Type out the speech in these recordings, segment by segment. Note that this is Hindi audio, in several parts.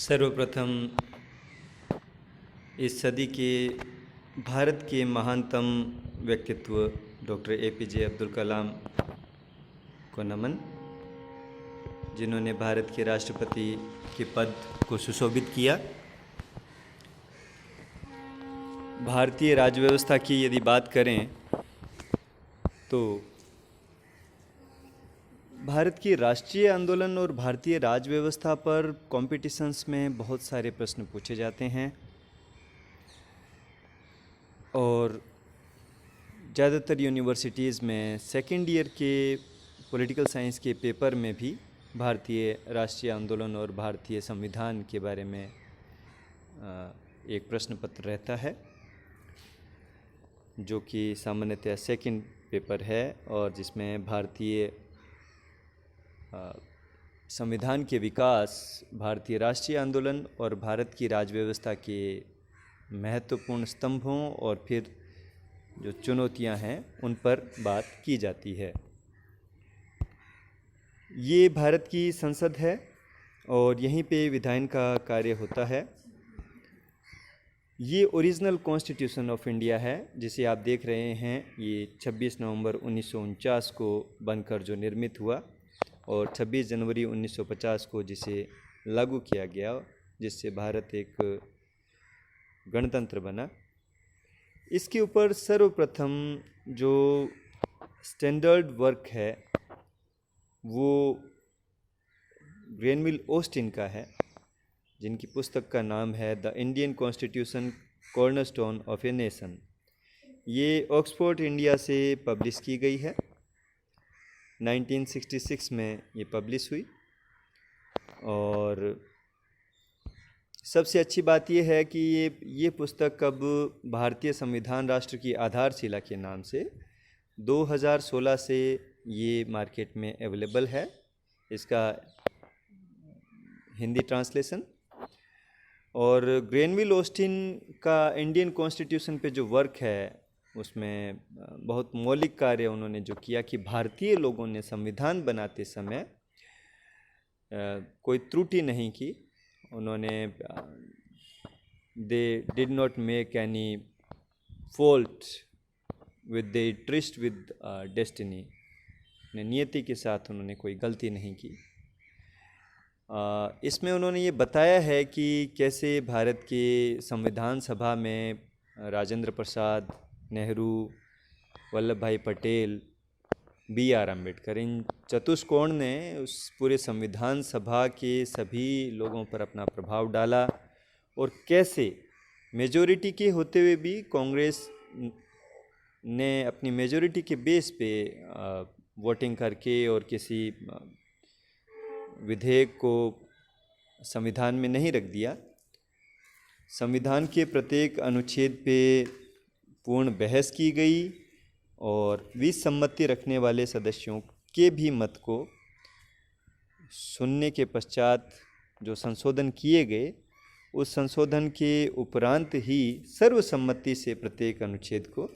सर्वप्रथम इस सदी के भारत के महानतम व्यक्तित्व डॉक्टर APJ अब्दुल कलाम को नमन, जिन्होंने भारत के राष्ट्रपति के पद को सुशोभित किया। भारतीय राजव्यवस्था की यदि बात करें तो भारत की राष्ट्रीय आंदोलन और भारतीय राजव्यवस्था पर कॉम्पिटिशन्स में बहुत सारे प्रश्न पूछे जाते हैं और ज़्यादातर यूनिवर्सिटीज़ में सेकेंड ईयर के पॉलिटिकल साइंस के पेपर में भी भारतीय राष्ट्रीय आंदोलन और भारतीय संविधान के बारे में एक प्रश्न पत्र रहता है, जो कि सामान्यतः सेकेंड पेपर है और जिसमें भारतीय संविधान के विकास, भारतीय राष्ट्रीय आंदोलन और भारत की राजव्यवस्था के महत्वपूर्ण स्तंभों और फिर जो चुनौतियां हैं उन पर बात की जाती है। ये भारत की संसद है और यहीं पे विधायन का कार्य होता है। ये ओरिजिनल कॉन्स्टिट्यूशन ऑफ इंडिया है, जिसे आप देख रहे हैं। ये 26 नवंबर 1949 को बनकर जो निर्मित हुआ और 26 जनवरी 1950 को जिसे लागू किया गया, जिससे भारत एक गणतंत्र बना। इसके ऊपर सर्वप्रथम जो स्टैंडर्ड वर्क है वो ग्रेनविल ऑस्टिन का है, जिनकी पुस्तक का नाम है the Indian constitution cornerstone of a nation. ये ऑक्सफोर्ड इंडिया से पब्लिश की गई है। 1966 में ये पब्लिश हुई और सबसे अच्छी बात ये है कि ये पुस्तक अब भारतीय संविधान राष्ट्र की आधारशिला के नाम से 2016 से ये मार्केट में अवेलेबल है। इसका हिंदी ट्रांसलेशन और ग्रेनविल ऑस्टिन का इंडियन कॉन्स्टिट्यूशन पे जो वर्क है उसमें बहुत मौलिक कार्य उन्होंने जो किया कि भारतीय लोगों ने संविधान बनाते समय कोई त्रुटि नहीं की। उन्होंने they did not make any fault with they tourist with destiny. नियति के साथ उन्होंने कोई गलती नहीं की। इसमें उन्होंने ये बताया है कि कैसे भारत के संविधान सभा में राजेंद्र प्रसाद, नेहरू, वल्लभ भाई पटेल, BR अम्बेडकर, इन चतुष्कोण ने उस पूरे संविधान सभा के सभी लोगों पर अपना प्रभाव डाला और कैसे मेजॉरिटी के होते हुए भी कांग्रेस ने अपनी मेजॉरिटी के बेस पे वोटिंग करके और किसी विधेयक को संविधान में नहीं रख दिया। संविधान के प्रत्येक अनुच्छेद पे पूर्ण बहस की गई और विसम्मति रखने वाले सदस्यों के भी मत को सुनने के पश्चात जो संशोधन किए गए, उस संशोधन के उपरांत ही सर्वसम्मति से प्रत्येक अनुच्छेद को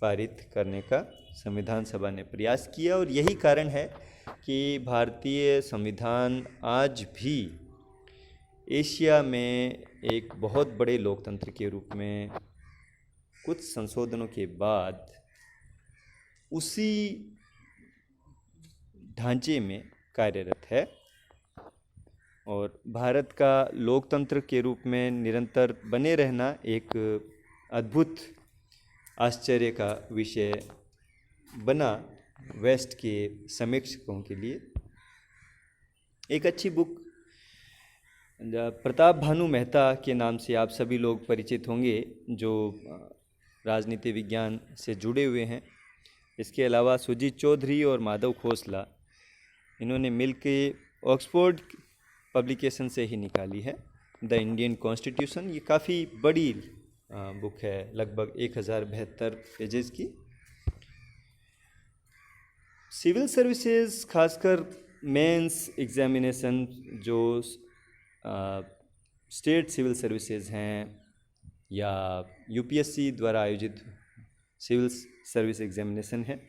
पारित करने का संविधान सभा ने प्रयास किया। और यही कारण है कि भारतीय संविधान आज भी एशिया में एक बहुत बड़े लोकतंत्र के रूप में कुछ संशोधनों के बाद उसी ढांचे में कार्यरत है और भारत का लोकतंत्र के रूप में निरंतर बने रहना एक अद्भुत आश्चर्य का विषय बना वेस्ट के समीक्षकों के लिए। एक अच्छी बुक प्रताप भानु मेहता के नाम से आप सभी लोग परिचित होंगे, जो राजनीति विज्ञान से जुड़े हुए हैं। इसके अलावा सुजीत चौधरी और माधव खोसला, इन्होंने मिलके ऑक्सफोर्ड पब्लिकेशन से ही निकाली है द इंडियन कॉन्स्टिट्यूशन। ये काफ़ी बड़ी बुक है, लगभग 1072 पेजेस की। सिविल सर्विसेज, खासकर मेंस एग्जामिनेशन जो स्टेट सिविल सर्विसेज हैं या UPSC द्वारा आयोजित सिविल सर्विस एग्जामिनेशन है,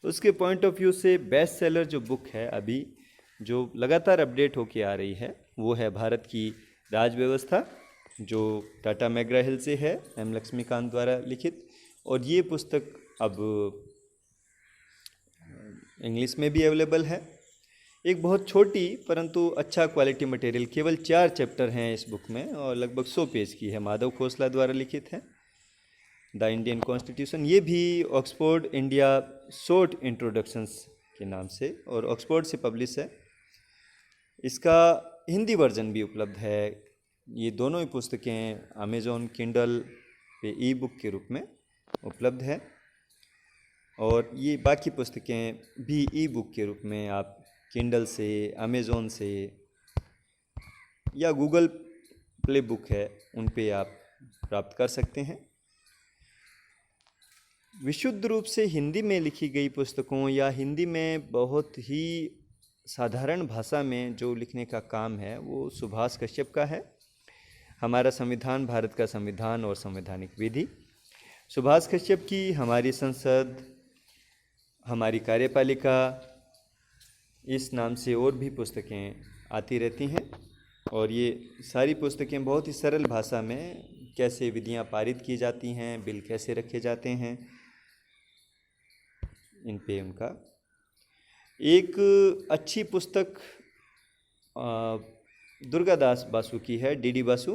उसके पॉइंट ऑफ व्यू से बेस्ट सेलर जो बुक है अभी, जो लगातार अपडेट होके आ रही है, वो है भारत की राज व्यवस्था, जो टाटा मैग्रा हिल से है, एम लक्ष्मीकांत द्वारा लिखित। और ये पुस्तक अब इंग्लिश में भी अवेलेबल है। एक बहुत छोटी परंतु अच्छा क्वालिटी मटेरियल, केवल 4 चैप्टर हैं इस बुक में और लगभग 100 पेज की है। माधव खोसला द्वारा लिखित है, द इंडियन कॉन्स्टिट्यूशन। ये भी ऑक्सफोर्ड इंडिया शॉर्ट इंट्रोडक्शंस के नाम से और ऑक्सफोर्ड से पब्लिश है। इसका हिंदी वर्जन भी उपलब्ध है। ये दोनों ही पुस्तकें अमेज़ॉन किंडल पे ई बुक के रूप में उपलब्ध है और ये बाकी पुस्तकें भी ई बुक के रूप में आप किंडल से, अमेज़ॉन से या गूगल प्ले बुक है उन पे आप प्राप्त कर सकते हैं। विशुद्ध रूप से हिंदी में लिखी गई पुस्तकों या हिंदी में बहुत ही साधारण भाषा में जो लिखने का काम है वो सुभाष कश्यप का है। हमारा संविधान, भारत का संविधान और संवैधानिक विधि, सुभाष कश्यप की हमारी संसद, हमारी कार्यपालिका, इस नाम से और भी पुस्तकें आती रहती हैं और ये सारी पुस्तकें बहुत ही सरल भाषा में कैसे विधियां पारित की जाती हैं, बिल कैसे रखे जाते हैं, इन पे उनका एक अच्छी पुस्तक दुर्गादास बासु की है, डी बासु।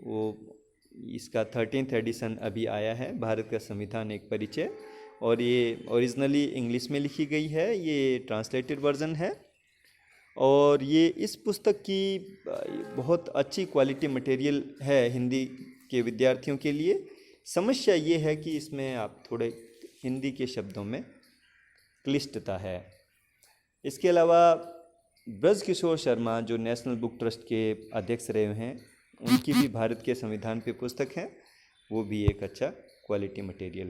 वो इसका 13th एडिशन अभी आया है, भारत का संविधान एक परिचय, और ये ओरिजिनली इंग्लिश में लिखी गई है, ये ट्रांसलेटेड वर्जन है। और ये इस पुस्तक की बहुत अच्छी क्वालिटी मटेरियल है हिंदी के विद्यार्थियों के लिए। समस्या ये है कि इसमें आप थोड़े हिंदी के शब्दों में क्लिष्टता है। इसके अलावा ब्रजकिशोर शर्मा, जो नेशनल बुक ट्रस्ट के अध्यक्ष रहे हैं, उनकी भी भारत के संविधान पे पुस्तक है, वो भी एक अच्छा क्वालिटी मटेरियल है।